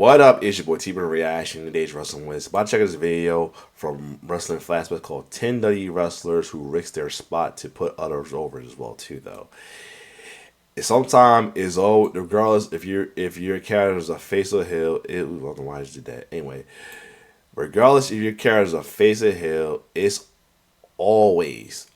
What up? It's your boy T Reaction. Today's Wrestling Wiz. About to check out this video from Wrestling Flashback called 10 WWE wrestlers who risked their spot to put others over as well too. Though sometimes it's all regardless if your character is a face or heel. I don't know why I just did that. Anyway, regardless if your character is a face or heel, it's always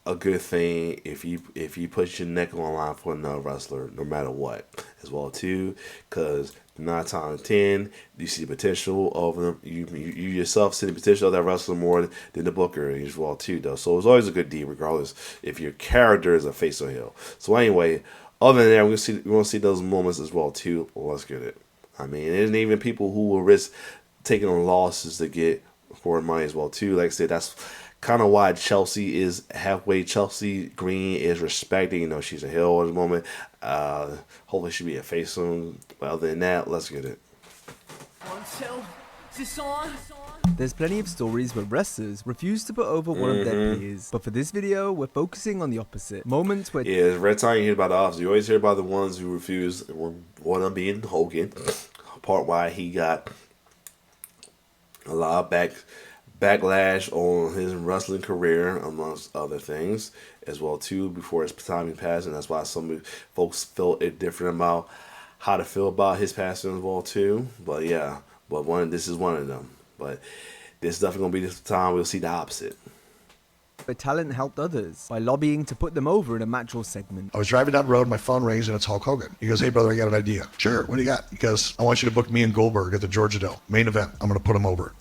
a good thing if you put your neck on the line for another wrestler, no matter what, as well too, because 9 times out of 10 you see the potential of them. You yourself see the potential of that wrestler more than the booker as well too, though. So it's always a good deal, regardless if your character is a face or heel. So anyway, other than that, we're gonna see those moments as well too. Well, let's get it. I mean, there's even people who will risk taking on losses to get forward money as well too. Like I said, that's kind of why Chelsea is halfway. Chelsea Green is respecting. You know, she's a heel at the moment. Hopefully she'll be a face soon. But other than that, let's get it. There's plenty of stories where wrestlers refuse to put over one of their peers, but for this video, we're focusing on the opposite. Moments where... Yeah, red time you hear about the opposite. You always hear about the ones who refuse. One of them being Hogan. Part why he got a lot of backlash on his wrestling career, amongst other things, as well too, before his time passed, and that's why some folks felt it different about how to feel about his passing as well too. But yeah, this is one of them. But this is definitely gonna be the time we'll see the opposite. But talent helped others by lobbying to put them over in a match or segment. I was driving down the road, my phone rings, and it's Hulk Hogan. He goes, "Hey, brother, I got an idea." "Sure, what do you got?" He goes, "I want you to book me and Goldberg at the Georgia Dome. Main event. I'm going to put him over."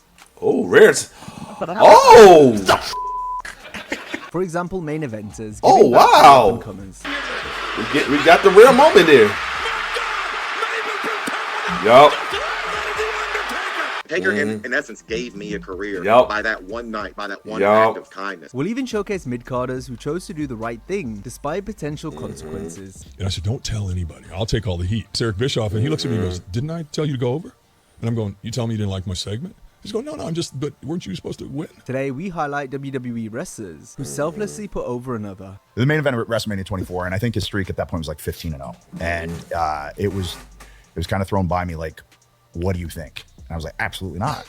Oh, rare. Oh! For example, main eventers. Oh, wow. We got the real moment there. Yup. Taker, in essence, gave me a career by that one night, by that one act of kindness. We'll even showcase mid-carders who chose to do the right thing despite potential consequences. And I said, "Don't tell anybody. I'll take all the heat." It's Eric Bischoff, and he looks at me and goes, "Didn't I tell you to go over?" And I'm going, "You tell me you didn't like my segment?" He's going, no, but weren't you supposed to win? Today, we highlight WWE wrestlers who selflessly put over another. The main event at WrestleMania 24, and I think his streak at that point was like 15-0. And it was kind of thrown by me like, "What do you think?" And I was like, "Absolutely not.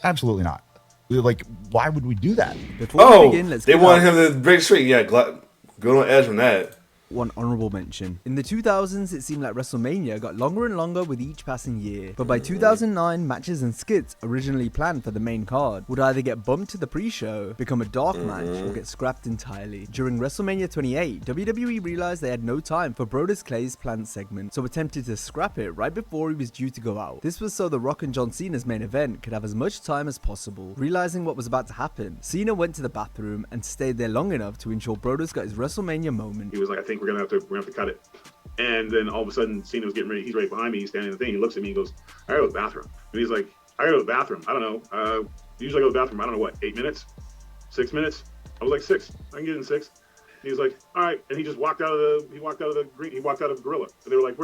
Absolutely not." Like, why would we do that? Before we begin, let's they wanted him to break streak. Yeah, good on Edge on that. One honorable mention. In the 2000s, it seemed like WrestleMania got longer and longer with each passing year. But by 2009, matches and skits originally planned for the main card would either get bumped to the pre-show, become a dark match, or get scrapped entirely. During WrestleMania 28, WWE realized they had no time for Brodus Clay's planned segment, so attempted to scrap it right before he was due to go out. This was so The Rock and John Cena's main event could have as much time as possible. Realizing what was about to happen, Cena went to the bathroom and stayed there long enough to ensure Brodus got his WrestleMania moment. He was like, "I think we're gonna have to cut it." And then all of a sudden, Cena was getting ready. He's right behind me. He's standing in the thing. He looks at me and goes, "I gotta go to the bathroom." And he's like, "I gotta go to the bathroom. I don't know. Usually I go to the bathroom. I don't know what, 8 minutes, 6 minutes." I was like, 6. I can get in 6. And he's like, "All right." And he just walked out of the Gorilla. And they were like,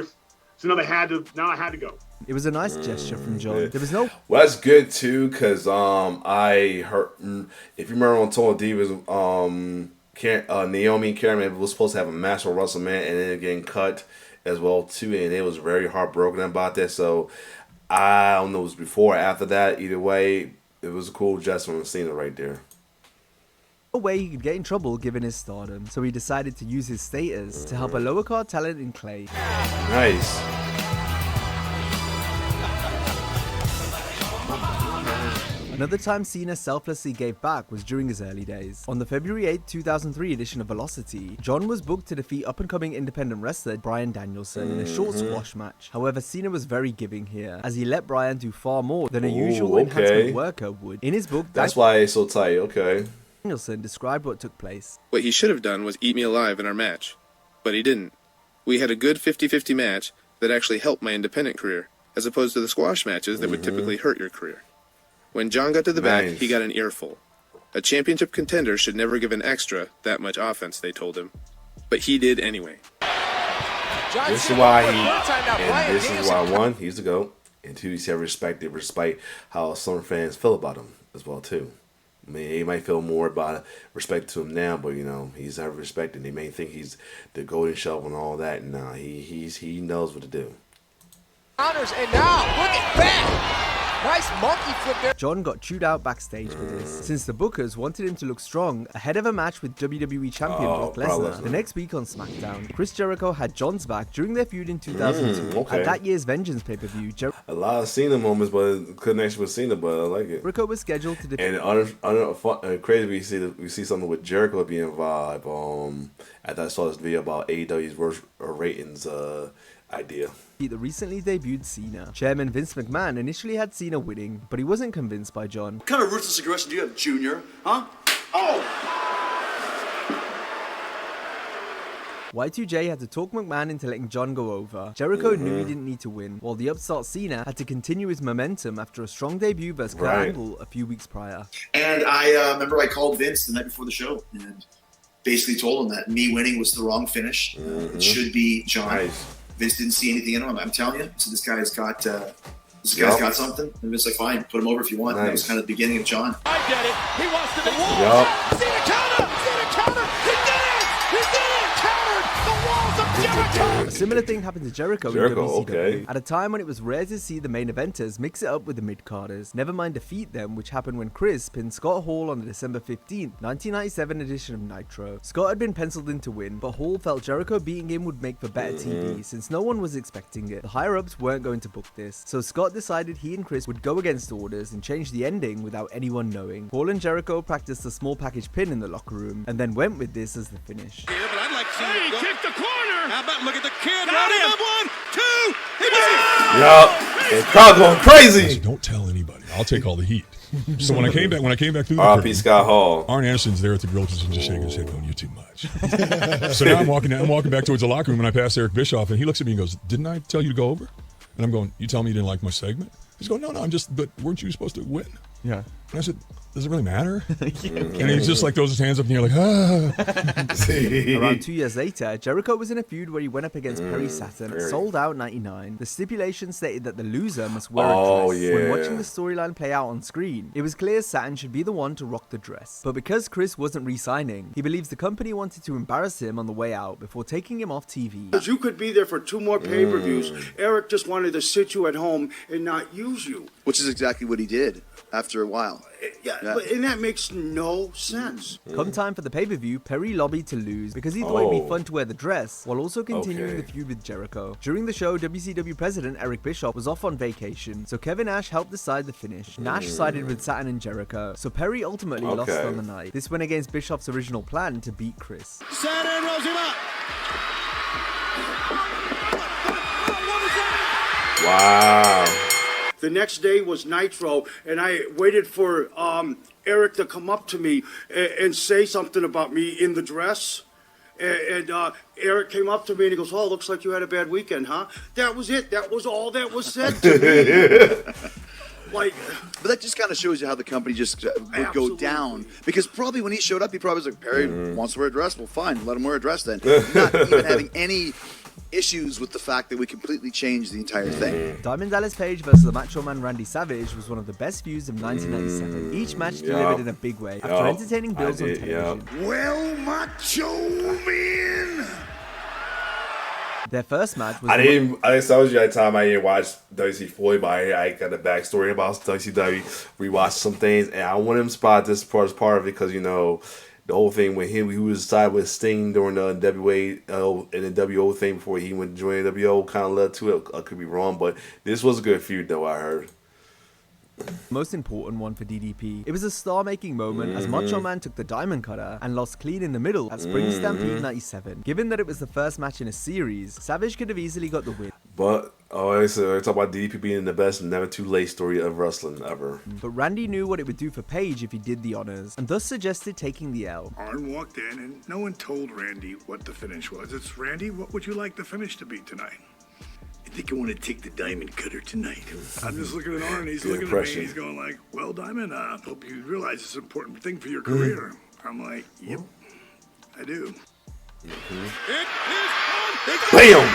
so now I had to go. It was a nice gesture from John. There was no... Well, that's good too, because I heard, if you remember on Total Divas, Naomi and Cameron was supposed to have a match on WrestleMania, and then getting cut as well too, and it was very heartbroken about that. So I don't know if it was before or after that. Either way, it was a cool gesture on Cena right there. No way he could get in trouble given his stardom, so he decided to use his status to help a lower card talent in Clay. Nice. Another time Cena selflessly gave back was during his early days. On the February 8, 2003 edition of Velocity, John was booked to defeat up-and-coming independent wrestler Bryan Danielson in a short squash match. However, Cena was very giving here, as he let Bryan do far more than a usual enhancement worker would. In his book, that's why it's so tight. Okay. Danielson described what took place. "What he should have done was eat me alive in our match, but he didn't. We had a good 50-50 match that actually helped my independent career, as opposed to the squash matches that would typically hurt your career. When John got to the back, he got an earful. A championship contender should never give an extra that much offense, they told him. But he did anyway." This is why one, he's the GOAT, and 2, he's respected despite how some fans feel about him as well too. I mean, they might feel more about respect to him now, but you know, he's ever respected. They may think he's the golden shovel and all that. Nah, he knows what to do. counters, and now look at that. Nice monkey flip there. John got chewed out backstage for this, since the bookers wanted him to look strong ahead of a match with WWE Champion Brock Lesnar. The next week on SmackDown, Chris Jericho had John's back during their feud in 2002. At that year's Vengeance pay-per-view, a lot of Cena moments, but connection with Cena, but I like it. Jericho was scheduled to defeat. And crazy, we see something with Jericho being involved. I saw this video about AEW's worst ratings idea. The recently debuted Cena. Chairman Vince McMahon initially had Cena winning, but he wasn't convinced by John. What kind of ruthless aggression do you have, Junior? Huh? Oh! Y2J had to talk McMahon into letting John go over. Jericho knew he didn't need to win, while the upstart Cena had to continue his momentum after a strong debut versus Kurt Angle a few weeks prior. And I remember I called Vince the night before the show and basically told him that me winning was the wrong finish. It should be John. Nice. Vince didn't see anything in him. I'm telling you. So this guy's got something. And Vince's like, fine, put him over if you want. Nice. And that was kind of the beginning of John. I get it. He wants to make the Cena counter! Cena counter! He did it! He did it! Countered! The walls of Jericho! A similar thing happened to Jericho in WCW. At a time when it was rare to see the main eventers mix it up with the mid-carders. Never mind defeat them, which happened when Chris pinned Scott Hall on the December 15th, 1997 edition of Nitro. Scott had been penciled in to win, but Hall felt Jericho beating him would make for better TV, since no one was expecting it. The higher-ups weren't going to book this, so Scott decided he and Chris would go against orders and change the ending without anyone knowing. Hall and Jericho practiced a small package pin in the locker room, and then went with this as the finish. Yeah, but I'd like to see he kicked the corner! How about look at the kid? Got him! 1, 2, he got it! Yup, the crowd going crazy! Don't tell anybody. I'll take all the heat. So when I came back through the R.I.P. Scott Hall. Arn Anderson's there at the grill just shaking his head going, "You're too much." So now I'm walking back towards the locker room and I pass Eric Bischoff and he looks at me and goes, "Didn't I tell you to go over?" And I'm going, "You tell me you didn't like my segment?" He's going, "No, but weren't you supposed to win?" Yeah. And I said, "Does it really matter?" And he just like throws his hands up and you're like, ah. Around 2 years later, Jericho was in a feud where he went up against Perry Saturn at Sold Out 99. The stipulation stated that the loser must wear a dress. When watching the storyline play out on screen, it was clear Saturn should be the one to rock the dress. But because Chris wasn't re-signing, he believes the company wanted to embarrass him on the way out before taking him off TV. Because you could be there for 2 more pay-per-views. Eric just wanted to sit you at home and not use you. Which is exactly what he did after a while. Yeah. And that makes no sense. Come time for the pay-per-view, Perry lobbied to lose because he thought it'd be fun to wear the dress, while also continuing the feud with Jericho. During the show, WCW president Eric Bischoff was off on vacation, so Kevin Nash helped decide the finish. Nash sided with Saturn and Jericho, so Perry ultimately lost on the night. This went against Bischoff's original plan to beat Chris. Saturn rolls him up! What was that? Wow. The next day was Nitro, and I waited for Eric to come up to me and say something about me in the dress. And Eric came up to me and he goes, "Oh, looks like you had a bad weekend, huh?" That was it. That was all that was said to me. But that just kind of shows you how the company just would go down. Because probably when he showed up, he probably was like, "Perry wants to wear a dress. Well, fine, let him wear a dress then." Not even having any issues with the fact that we completely changed the entire thing. Diamond Dallas Page versus the Macho Man Randy Savage was one of the best feuds of 1997. Each match delivered in a big way after entertaining builds on television. Well, Macho Man. Their first match was. I told you that time I didn't watch WC Floyd, but I got the backstory about WCW. Rewatched some things, and I want him to spot this part as part of it because the whole thing with him, he was side with Sting during the WA and the WO thing before he went to join the WO. Kind of led to it. I could be wrong, but this was a good feud, though. I heard. Most important one for DDP. It was a star-making moment as Macho Man took the diamond cutter and lost clean in the middle at Spring Stampede 97. Given that it was the first match in a series, Savage could have easily got the win. But I talk about DDP being the best never too late story of wrestling ever. But Randy knew what it would do for Page if he did the honors, and thus suggested taking the L. Arn walked in and no one told Randy what the finish was. It's, "Randy, what would you like the finish to be tonight?" "I think I want to take the diamond cutter tonight." I'm just looking at Arn and he's looking at me and he's going like, "Well, Diamond, I hope you realize it's an important thing for your career." I'm like, "Yep, I do." It is on! Bam!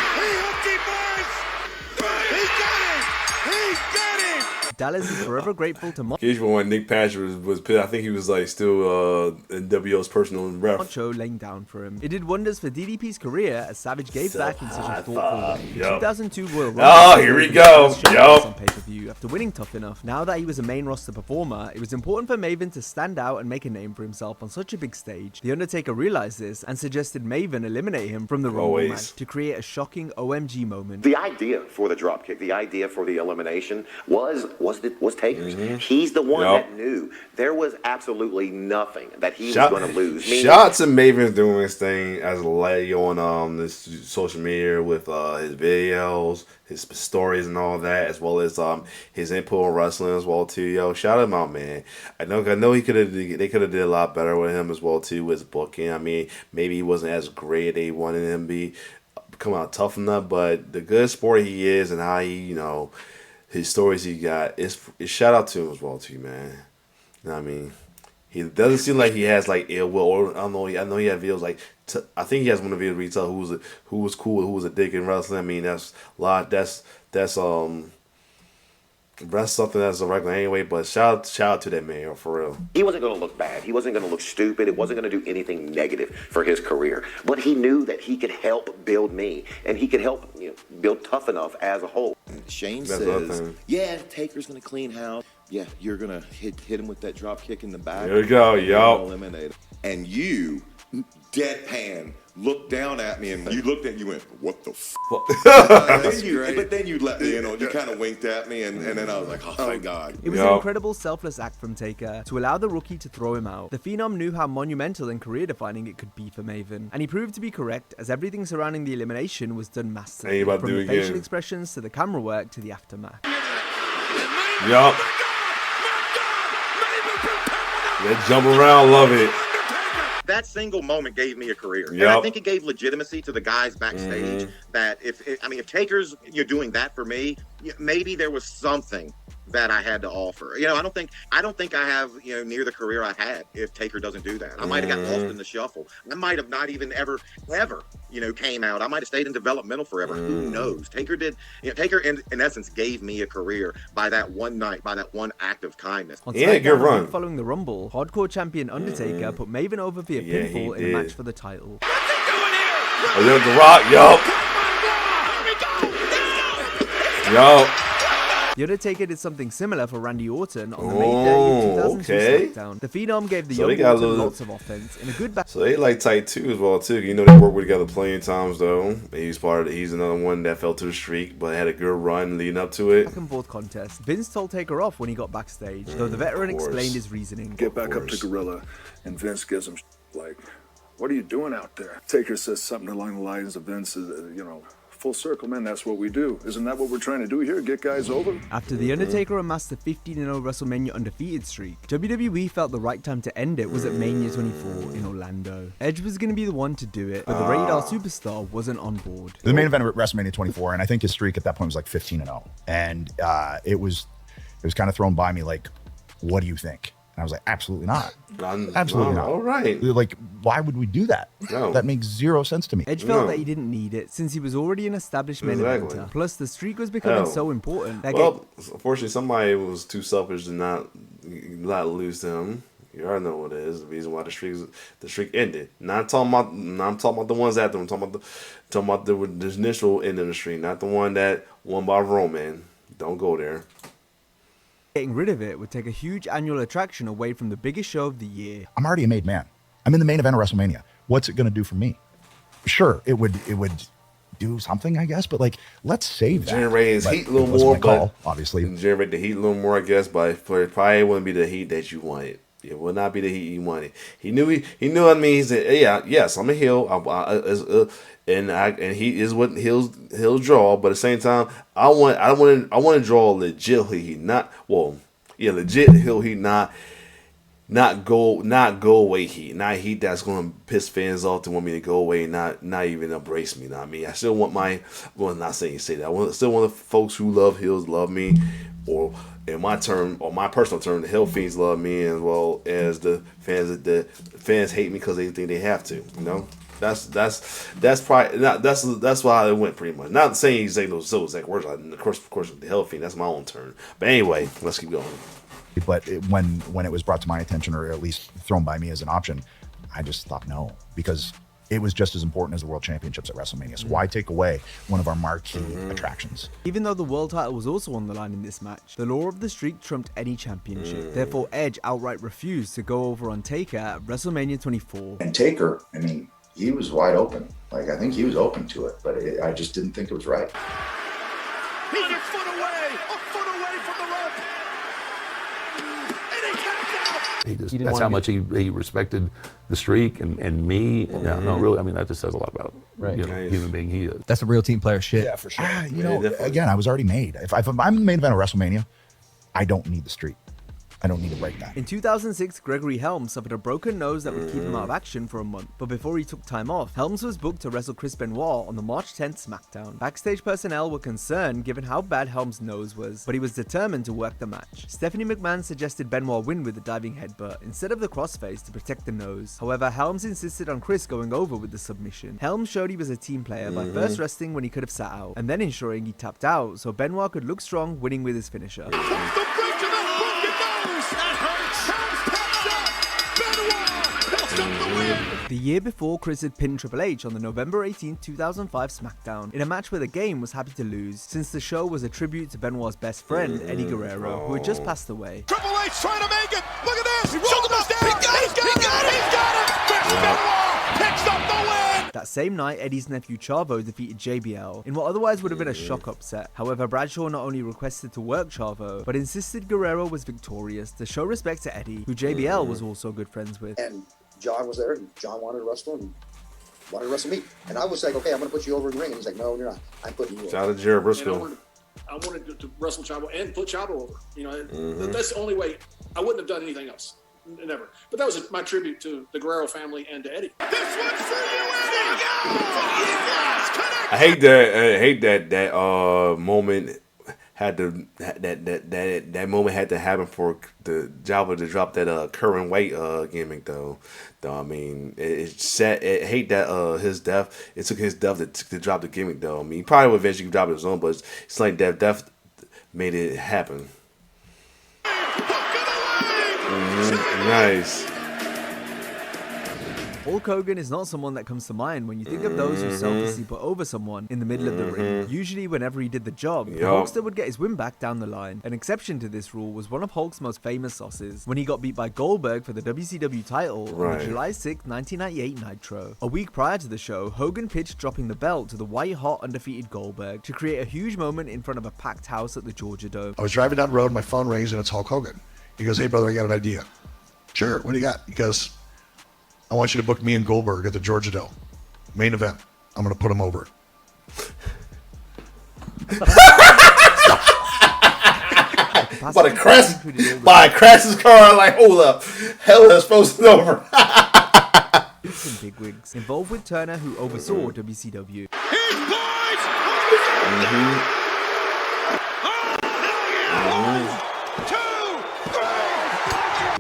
He got it! He got it! Dallas is forever grateful to Usually when Nick Patrick was pissed, I think he was like still in WO's personal ref. Macho laying down for him. It did wonders for DDP's career as Savage gave back in such a thoughtful way. The 2002 Royal Rumble. Oh, here we go. On pay-per-view after winning Tough Enough. Now that he was a main roster performer, it was important for Maven to stand out and make a name for himself on such a big stage. The Undertaker realized this and suggested Maven eliminate him from the Rumble match to create a shocking OMG moment. The idea for the dropkick, the idea for the elimination was Taker's. He's the one that knew there was absolutely nothing that he was going to lose. Shout to Maven doing his thing as a lady on this social media with his videos, his stories and all that, as well as his input on wrestling as well too. Yo, shout him out, man. I know they could have did a lot better with him as well too with his booking. I mean, maybe he wasn't as great as they wanted him to be, come out tough enough, but the good sport he is and how he, his stories he got, it's shout out to him as well too, man. You know what I mean? He doesn't seem like he has like ill will. Or I know he had videos like I think he has one of the videos where he tell who was cool, who was a dick in wrestling. I mean that's a lot. That's something that's a regular anyway. But shout out to that man for real. He wasn't going to look bad. He wasn't going to look stupid. It wasn't going to do anything negative for his career. But he knew that he could help build me, and he could help build Tough Enough as a whole. Shane says, "Yeah, Taker's going to clean house. Yeah, you're going to hit him with that drop kick in the back. There we go, yo. Eliminate him." And you, deadpan, looked down at me, and you looked at me, you went, "What the f?" But then you let me in on. You kind of winked at me, and then I was like, "Oh, thank God." It was an incredible selfless act from Taker to allow the rookie to throw him out. The Phenom knew how monumental and career-defining it could be for Maven, and he proved to be correct as everything surrounding the elimination was done masterfully. From the facial expressions to the camera work to the aftermath. Yup. That jump around, love it. That single moment gave me a career. And I think it gave legitimacy to the guys backstage that if Taker's doing that for me, maybe there was something that I had to offer. I don't think I have near the career I had if Taker doesn't do that. I might have got lost in the shuffle. I might have not even ever came out. I might have stayed in developmental forever. Who knows? Taker did. Taker in essence gave me a career by that one night, by that one act of kindness. Good run. Following the Rumble, hardcore champion Undertaker put Maven over via pinfall in a match for the title. What's he doing here? Oh, there's The Rock, yo. Yo. The Undertaker did something similar for Randy Orton on the May 30th, 2002 SmackDown. The Phenom gave the young Orton lots of offense in a good back. So they like tight too as well too. They worked together plenty of times though. He's another one that fell to the streak, but had a good run leading up to it. Back and forth contest. Vince told Taker off when he got backstage, though the veteran explained his reasoning. Get back up to Gorilla, and Vince gives him like, "What are you doing out there?" Taker says something along the lines of Vince, full circle, man, that's what we do. Isn't that what we're trying to do here? Get guys over? After The Undertaker amassed the 15-0 WrestleMania undefeated streak, WWE felt the right time to end it was at Mania 24 in Orlando. Edge was going to be the one to do it, but the Rated R Superstar wasn't on board. The main event at WrestleMania 24, and I think his streak at that point was like 15-0. And it was kind of thrown by me like, what do you think? And I was like, absolutely not. Absolutely not. All right. Like, why would we do that? No. That makes zero sense to me. Edge felt that he didn't need it since he was already an established main eventer. Plus, the streak was becoming so important. Unfortunately, somebody was too selfish to not lose to him. You already know what it is. The reason why the streak ended. Not talking about the ones after. I'm talking about the initial end of the streak, not the one that won by Roman. Don't go there. Getting rid of it would take a huge annual attraction away from the biggest show of the year. I'm already a made man. I'm in the main event of WrestleMania. What's it going to do for me? Sure, it would do something, I guess, but like, let's save that. Generate his heat a little more, but obviously generate the heat a little more, I guess, but it probably wouldn't be the heat that you wanted. It would not be the heat you wanted. He knew. What I mean. He said, yes, I'm a heel, and he is what he'll draw. But at the same time, I want to draw legit heat, legit heel heat, not go away heat, not heat that's gonna piss fans off to want me to go away and not even embrace me. You know what I mean? I still want not saying you say that. I still want the folks who love heels love me, in my term, or my personal term, the Hill Fiends love me as well as the fans. The fans hate me because they think they have to. You know, that's probably that's why it went pretty much. Not saying he's saying those exact words. Of course, the Hill Fiend. That's my own turn. But anyway, let's keep going. But when it was brought to my attention, or at least thrown by me as an option, I just thought no, because it was just as important as the World Championships at WrestleMania. So why take away one of our marquee attractions? Even though the world title was also on the line in this match, the law of the streak trumped any championship. Therefore, Edge outright refused to go over on Taker at WrestleMania 24. And Taker, I mean, he was wide open. Like, I think he was open to it, but I just didn't think it was right. He's a foot away from the rope. And he tapped out. That's how much he respected the streak and me. Yeah, no, really. I mean, that just says a lot about human being he is. That's a real team player shit. Yeah, for sure. Again, I was already made. If I'm the main event of WrestleMania, I don't need the streak. I don't need to break that. In 2006, Gregory Helms suffered a broken nose that would keep him out of action for a month. But before he took time off, Helms was booked to wrestle Chris Benoit on the March 10th SmackDown. Backstage personnel were concerned given how bad Helms' nose was, but he was determined to work the match. Stephanie McMahon suggested Benoit win with the diving headbutt instead of the crossface to protect the nose. However, Helms insisted on Chris going over with the submission. Helms showed he was a team player by first resting when he could have sat out, and then ensuring he tapped out so Benoit could look strong, winning with his finisher. The year before, Chris had pinned Triple H on the November 18, 2005 SmackDown in a match where the game was happy to lose, since the show was a tribute to Benoit's best friend, Eddie Guerrero, who had just passed away. Triple H trying to make it. Look at this. He rolled him down. He's got it. Chris Benoit picks up the win. That same night, Eddie's nephew Chavo defeated JBL in what otherwise would have been a shock upset. However, Bradshaw not only requested to work Chavo, but insisted Guerrero was victorious to show respect to Eddie, who JBL was also good friends with. And John was there, and John wanted to wrestle and wanted to wrestle me. And I was like, okay, I'm going to put you over in the ring. And he's like, no, you're not. I'm putting you over. Shout out to Jared Briscoe. I wanted to wrestle Chavo and put Chavo over. You know, that's the only way. I wouldn't have done anything else. Never. But that was my tribute to the Guerrero family and to Eddie. This one's for you, Eddie. I hate that moment. That moment had to happen for the Java to drop that current weight gimmick though. I mean, I hate that his death. It took his death to drop the gimmick though. I mean, he probably would eventually drop his own, but it's like that death made it happen. Nice. Hulk Hogan is not someone that comes to mind when you think of those who selflessly put over someone in the middle of the ring. Usually whenever he did the job, the Hulkster would get his win back down the line. An exception to this rule was one of Hulk's most famous sauces, when he got beat by Goldberg for the WCW title on the July 6, 1998 Nitro. A week prior to the show, Hogan pitched dropping the belt to the white-hot undefeated Goldberg to create a huge moment in front of a packed house at the Georgia Dome. I was driving down the road, my phone rings, and it's Hulk Hogan. He goes, hey, brother, I got an idea. Sure, what do you got? He goes, I want you to book me and Goldberg at the Georgia Dome. Main event. I'm going to put him over. By a crash his car, like, hold up. Hell is supposed to be over. Some bigwigs involved with Turner, who oversaw WCW.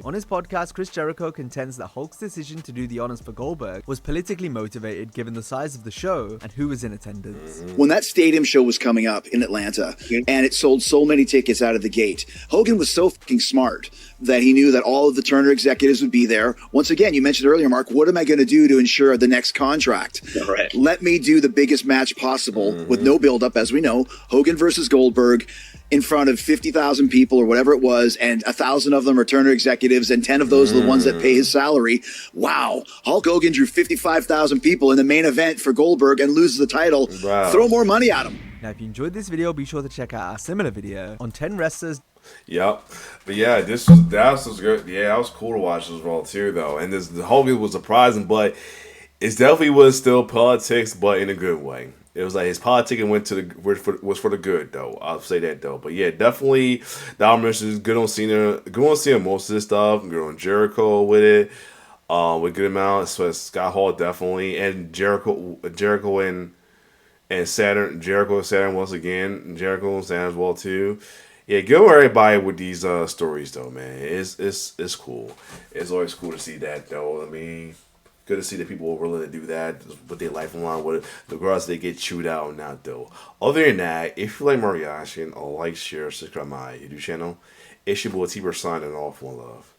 On his podcast, Chris Jericho contends that Hulk's decision to do the honors for Goldberg was politically motivated given the size of the show and who was in attendance. When that stadium show was coming up in Atlanta and it sold so many tickets out of the gate, Hogan was so fucking smart that he knew that all of the Turner executives would be there. Once again, you mentioned earlier, Mark, what am I going to do to ensure the next contract? Right. Let me do the biggest match possible with no buildup, as we know, Hogan versus Goldberg, in front of 50,000 people or whatever it was, and 1,000 of them are Turner executives, and 10 of those are the ones that pay his salary. Wow. Hulk Hogan drew 55,000 people in the main event for Goldberg and loses the title. Wow. Throw more money at him. Now, if you enjoyed this video, be sure to check out our similar video on 10 wrestlers. Yep. But yeah, that was good. Yeah, that was cool to watch as well too, though. And the Hogan was surprising, but it definitely was still politics, but in a good way. It was like his politicking was for the good, though. I'll say that, though. But yeah, definitely, the Domination is good on Cena. Good on Cena most of this stuff. Good on Jericho with it. With good amount. So Scott Hall definitely, and Jericho and Saturn. Jericho and Saturn once again. Jericho and Saturn as well too. Yeah, go everybody with these stories though, man. It's cool. It's always cool to see that though. I mean, good to see that people are willing to do that with their life along with it. The girls they get chewed out or not though. Other than that, if you like Mariachi, like, share, subscribe my YouTube channel. It's your boy T-Bird signing off. One love.